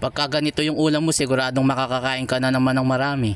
Pagka ganito yung ulam mo, siguradong makakakain ka na naman ng marami.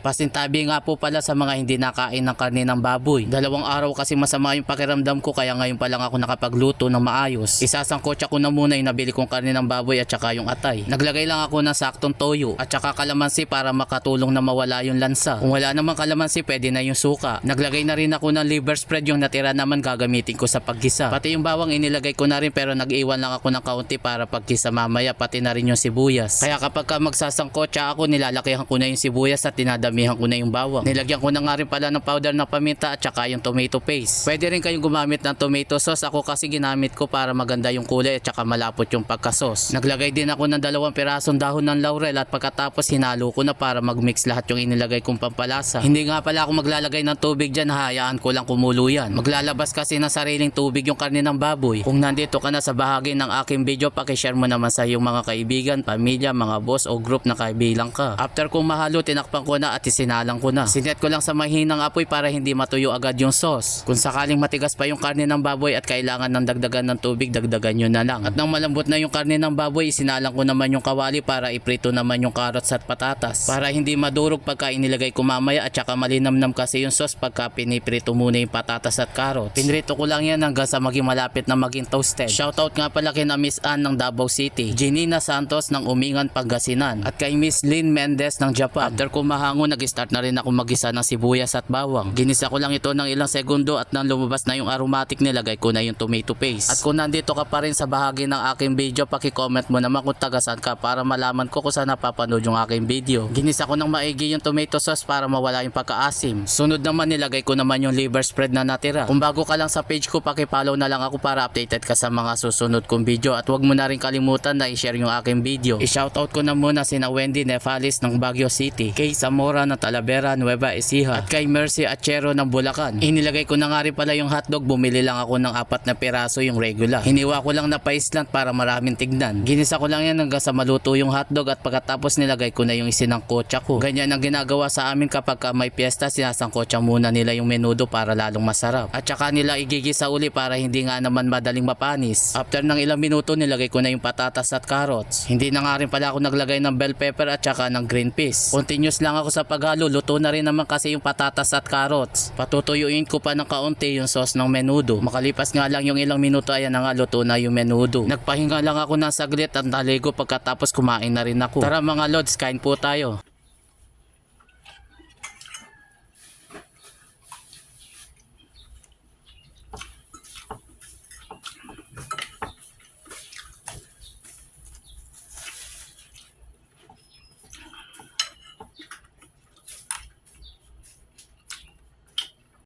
Pasintabi nga po pala sa mga hindi nakain ng karne ng baboy. 2 araw kasi masama yung pakiramdam ko, kaya ngayon pa lang ako nakapagluto ng maayos. Isasangkotsa ko na muna yung nabili kong karne ng baboy at saka yung atay. Naglagay lang ako ng saktong toyo at saka kalamansi para makatulong na mawala yung lansa. Kung wala namang kalamansi, pwede na yung suka. Naglagay na rin ako ng liver spread, yung natira naman gagamitin ko sa paggisa. Pati yung bawang inilagay ko na rin, pero nag-iwan lang ako ng kaunti para paggisa mamaya, pati na rin yung sibuyas. Kaya kapag magsasangkotsa ako, nilalakihan ko na yung sibuyas at tinadamihan ko na yung bawang. Nilagyan ko na nga rin pala ng powder ng paminta at saka yung tomato paste. Pwede rin kayong gumamit ng tomato sauce. Ako kasi ginamit ko para maganda yung kulay at saka malapot yung pagka-sauce. Naglagay din ako ng 2 pirasong dahon ng laurel at pagkatapos hinalo ko na para mag-mix lahat yung inilagay kong pampalasa. Hindi nga pala ako maglalagay ng tubig dyan, hayaan ko lang kumulo yan. Maglalabas kasi ng sariling tubig yung karne ng baboy. Kung nandito ka na sa bahagi ng aking video, pakishare mo naman sa iyong mga kaibigan, pamilya, mga boss o group na kaibigan ka. After kong mahalo, tinakpan ko na at isinalang ko na. Sinet ko lang sa mahinang apoy para hindi matuyo agad yung sauce. Kung sakaling matigas pa yung karne ng baboy at kailangan ng dagdagan ng tubig, dagdagan nyo na lang. At nang malambot na yung karne ng baboy, isinalang ko naman yung kawali para iprito naman yung carrots at patatas. Para hindi madurog pagka inilagay ko mamaya at saka malinamnam kasi yung sauce pagka piniprito muna yung patatas at carrots. Pinrito ko lang yan hanggang sa maging malapit na maging toasted. Shoutout nga pala kina Miss Ann ng Davao City, Janina Santos ng Umingan, Pangasinan at kay Miss Lynn Mendez ng Japan. After ko mahango, nag-start na rin ako magisa ng sibuyas at bawang. Ginisa ko lang ito ng ilang segundo at nang lumabas na yung aromatic, nilagay ko na yung tomato paste. At kung nandito ka pa rin sa bahagi ng aking video, paki-comment mo naman kung tagasan ka para malaman ko kung saan napapanood yung aking video. Ginisa ko ng maigi yung tomato sauce para mawala yung pagkaasim. Sunod naman, nilagay ko naman yung liver spread na natira. Kung bago ka lang sa page ko, paki-follow na lang ako para updated ka sa mga susunod kong video. At huwag mo na rin kalimutan na i-share yung aking video. I-shoutout ko na muna sina Wendy Nefalis ng Baguio City, kay Zamora ng Talavera, Nueva Ecija at kay Mercy Achero ng Bulacan. Inilagay ko na nga rin pala yung hotdog. Bumili lang ako ng 4 na piraso yung regular. Hiniwa ko lang na paislant para maraming tignan. Ginisa ko lang yan hanggang sa maluto yung hotdog at pagkatapos nilagay ko na yung isinangkotsa ko. Ganyan ang ginagawa sa amin kapag may piyesta, sinasangkotsa muna nila yung menudo para lalong masarap. At saka nila igigisa uli para hindi nga naman madaling mapanis. After ng ilang minuto, nilagay ko na yung patatas at carrots. Hindi na nga rin pala ako naglagay ng bell pepper at saka ng green peas. Continuous lang ako sa paghalo. Luto na rin naman kasi yung patatas at carrots. Patutuyuin ko pa ng kaunti yung sauce ng menudo. Makalipas nga lang yung ilang minuto, ayan na nga, luto na yung menudo. Nagpahinga lang ako ng saglit at naligo pagkatapos kumain na rin ako. Tara mga lods, kain po tayo.